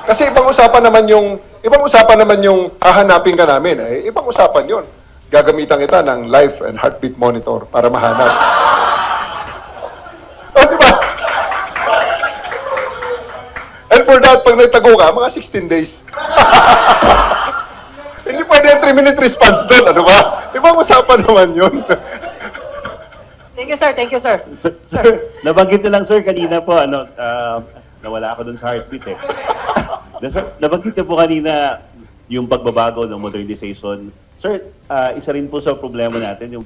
Kasi ibang usapan naman yung hahanapin ka namin. Ibang usapan yun. Gagamitan kita ng life and heartbeat monitor para mahanap. Di ba? And for that, pag nagtago ka, mga 16 days. Hindi pwede yung 3-minute response doon, ano ba? Ibang usapan naman yun. Thank you, sir. Thank you, sir. Sir, nabanggit na lang sir kanina po, nawala ako dun sa heartbeat eh. Sir, nabanggit na po kanina yung pagbabago ng modernization. Sir, isa rin po sa problema natin yung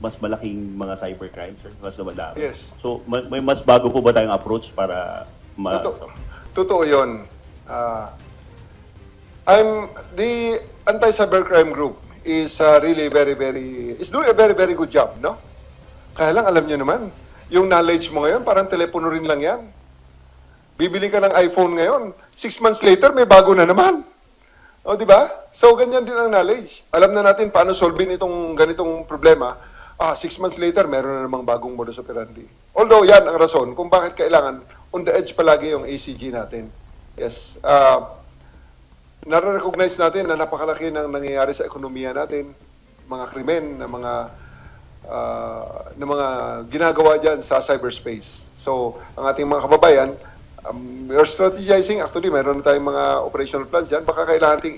mas malaking mga cybercrime, sir, mas namadami. Yes. So, may mas bago po ba tayong approach para Totoo yun. The anti-cybercrime group is really is doing a very, very good job, no? Kaya lang, alam nyo naman, yung knowledge mo ngayon, parang telepono rin lang yan. Bibili ka ng iPhone ngayon, 6 months later, may bago na naman. O, di ba? So, ganyan din ang knowledge. Alam na natin paano solvein itong ganitong problema. 6 months later, meron na namang bagong modus operandi. Although, yan ang rason kung bakit kailangan on the edge palagi yung ACG natin. Yes. Nare-recognize natin na napakalaki ng nangyayari sa ekonomiya natin, mga krimen, na mga ginagawa dyan sa cyberspace. So, ang ating mga kababayan, we are strategizing. Actually, meron na tayong mga operational plans dyan. Baka kailangan nating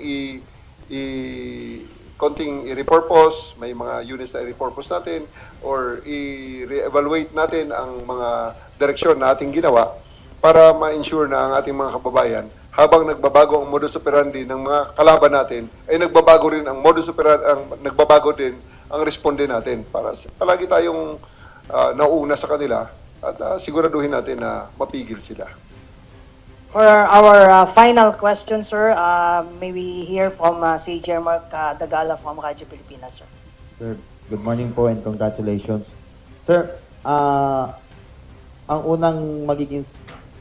konting i-repurpose, may mga units na i-repurpose natin, or i-re-evaluate natin ang mga direksyon na ating ginawa para ma-ensure na ang ating mga kababayan, habang nagbabago ang modus operandi ng mga kalaban natin, ay nagbabago rin ang modus operandi, nagbabago din ang responde natin para palagi tayong nauna sa kanila at siguraduhin natin na mapigil sila. For our final question, sir, may we hear from si Jermark Dagala from Radyo Pilipinas, sir. Sir, good morning po and congratulations. Sir, ang unang magiging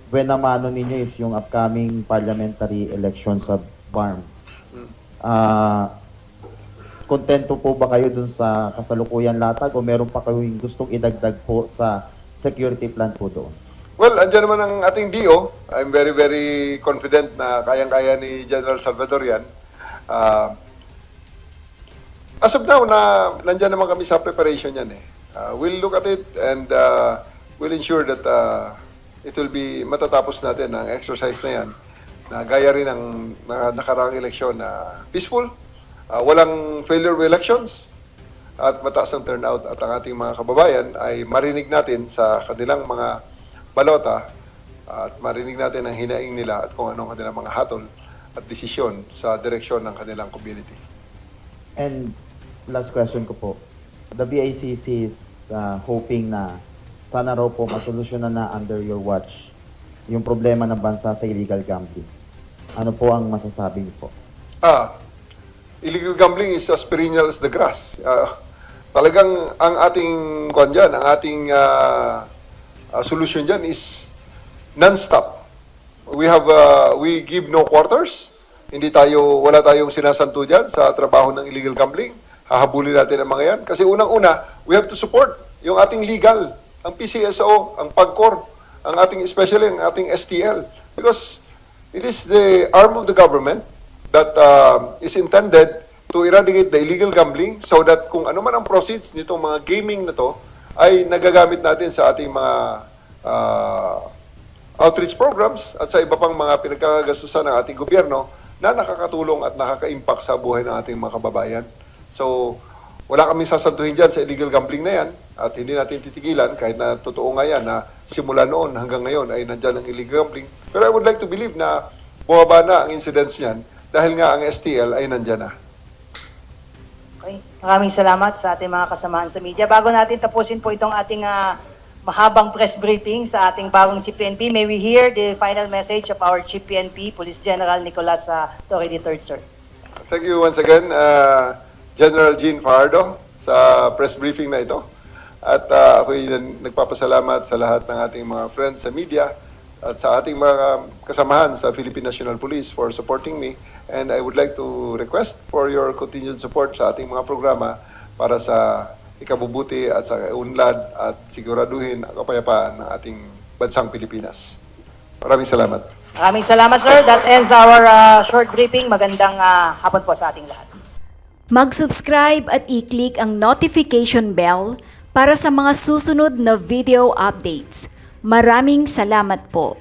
buena mano ninyo is yung upcoming parliamentary election sa BARM. Kontento po ba kayo dun sa kasalukuyan latag o meron pa kayong gustong idagdag po sa security plan po doon? Well, andyan naman ang ating DO. I'm very, very confident na kayang-kaya ni General Salvador yan. As of now, nandyan naman kami sa preparation yan eh. We'll look at it and we'll ensure that it will be matatapos natin ang exercise na yan na gaya rin ng nakaraang eleksyon na peaceful, walang failure of elections, at mataas ang turnout at ang ating mga kababayan ay marinig natin sa kanilang mga balota at marinig natin ang hinaing nila at kung anong kanilang mga hatol at desisyon sa direksyon ng kanilang community. And last question ko po, the BICC is hoping na sana raw po masolusyonan na under your watch yung problema ng bansa sa illegal gambling. Ano po ang masasabi niyo po? Illegal gambling is as perennial as the grass. Talagang ang ating ang ating solution dyan is non-stop. We give no quarters. Wala tayong sinasanto dyan sa trabaho ng illegal gambling. Hahabulin natin ang mga yan. Kasi unang-una, we have to support yung ating legal, ang PCSO, ang PAGCOR, especially ang ating STL. Because it is the arm of the government that is intended to eradicate the illegal gambling so that kung ano man ang proceeds nitong mga gaming na to ay nagagamit natin sa ating mga outreach programs at sa iba pang mga pinagkakagastusan ng ating gobyerno na nakakatulong at nakaka-impact sa buhay ng ating mga kababayan. So, wala kaming sasantuhin dyan sa illegal gambling na yan at hindi natin titigilan kahit na totoo nga yan na simula noon hanggang ngayon ay nandyan ang illegal gambling. Pero I would like to believe na bumaba na ang incidents niyan dahil nga ang STL ay nandyan na. Okay. Maraming salamat sa ating mga kasamahan sa media. Bago natin tapusin po itong ating mahabang press briefing sa ating bagong Chief PNP, may we hear the final message of our Chief PNP, Police General Nicolas Torre III, sir. Thank you once again, General Jean Fajardo, sa press briefing na ito. At ako'y nagpapasalamat sa lahat ng ating mga friends sa media at sa ating mga kasamahan sa Philippine National Police for supporting me. And I would like to request for your continued support sa ating mga programa para sa ikabubuti at sa unlad at siguraduhin ang kapayapaan ng ating bansang Pilipinas. Maraming salamat. Maraming salamat, sir. That ends our short briefing. Magandang hapon po sa ating lahat. Mag-subscribe at i-click ang notification bell para sa mga susunod na video updates. Maraming salamat po.